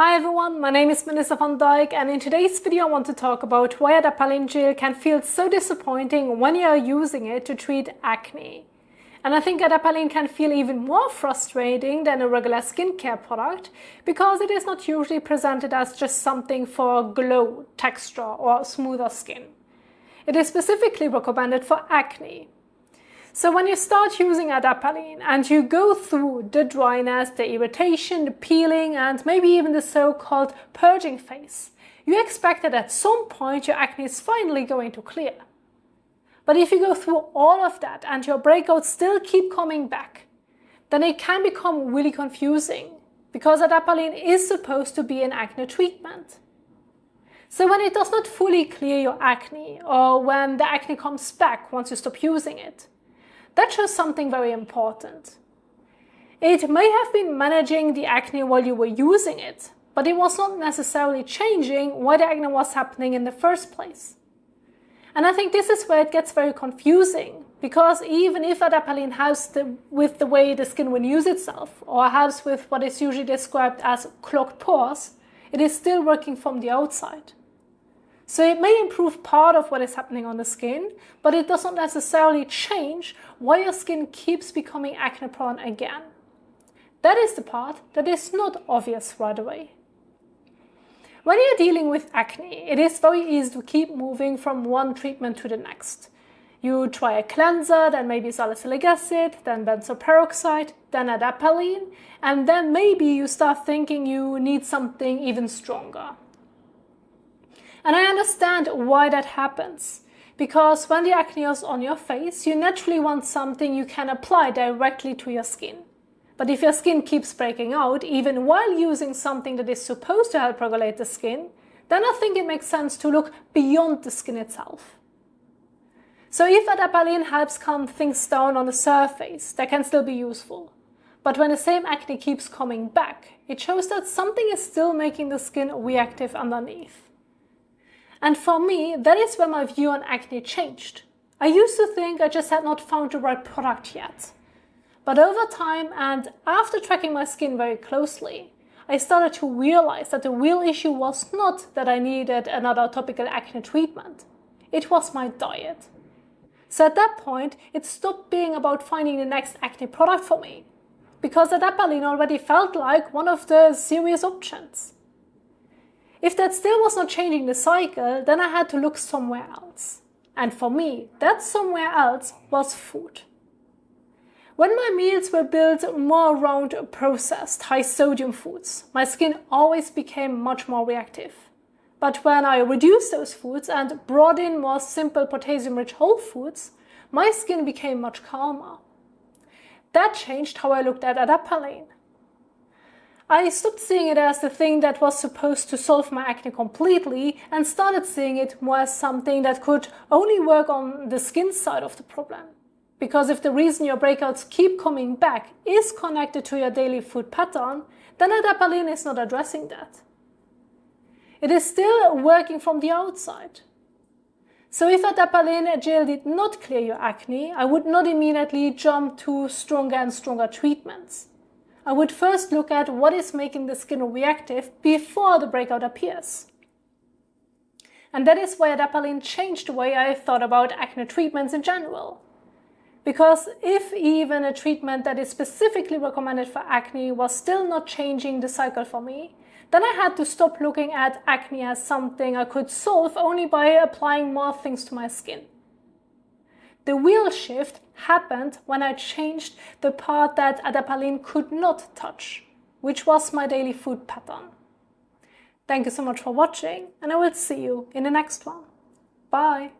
Hi everyone, my name is Melissa van Dijk, and in today's video I want to talk about why adapalene gel can feel so disappointing when you are using it to treat acne. And I think adapalene can feel even more frustrating than a regular skincare product because it is not usually presented as just something for glow, texture or smoother skin. It is specifically recommended for acne. So when you start using adapalene and you go through the dryness, the irritation, the peeling, and maybe even the so-called purging phase, you expect that at some point your acne is finally going to clear. But if you go through all of that and your breakouts still keep coming back, then it can become really confusing because adapalene is supposed to be an acne treatment. So when it does not fully clear your acne, or when the acne comes back once you stop using it, that shows something very important. It may have been managing the acne while you were using it, but it was not necessarily changing why the acne was happening in the first place. And I think this is where it gets very confusing, because even if adapalene helps with the way the skin renews itself, or helps with what is usually described as clogged pores, it is still working from the outside. So it may improve part of what is happening on the skin, but it does not necessarily change why your skin keeps becoming acne prone again. That is the part that is not obvious right away. When you're dealing with acne, it is very easy to keep moving from one treatment to the next. You try a cleanser, then maybe salicylic acid, then benzoyl peroxide, then adapalene, and then maybe you start thinking you need something even stronger. And I understand why that happens, because when the acne is on your face, you naturally want something you can apply directly to your skin. But if your skin keeps breaking out, even while using something that is supposed to help regulate the skin, then I think it makes sense to look beyond the skin itself. So if adapalene helps calm things down on the surface, that can still be useful. But when the same acne keeps coming back, it shows that something is still making the skin reactive underneath. And for me, that is where my view on acne changed. I used to think I just had not found the right product yet. But over time, and after tracking my skin very closely, I started to realize that the real issue was not that I needed another topical acne treatment. It was my diet. So at that point, it stopped being about finding the next acne product for me, because adapalene already felt like one of the serious options. If that still was not changing the cycle, then I had to look somewhere else. And for me, that somewhere else was food. When my meals were built more around processed, high-sodium foods, my skin always became much more reactive. But when I reduced those foods and brought in more simple potassium-rich whole foods, my skin became much calmer. That changed how I looked at adapalene. I stopped seeing it as the thing that was supposed to solve my acne completely and started seeing it more as something that could only work on the skin side of the problem. Because if the reason your breakouts keep coming back is connected to your daily food pattern, then adapalene is not addressing that. It is still working from the outside. So if adapalene gel did not clear your acne, I would not immediately jump to stronger and stronger treatments. I would first look at what is making the skin reactive before the breakout appears. And that is why adapalene changed the way I thought about acne treatments in general. Because if even a treatment that is specifically recommended for acne was still not changing the cycle for me, then I had to stop looking at acne as something I could solve only by applying more things to my skin. The real shift happened when I changed the part that adapalene could not touch, which was my daily food pattern. Thank you so much for watching, and I will see you in the next one. Bye!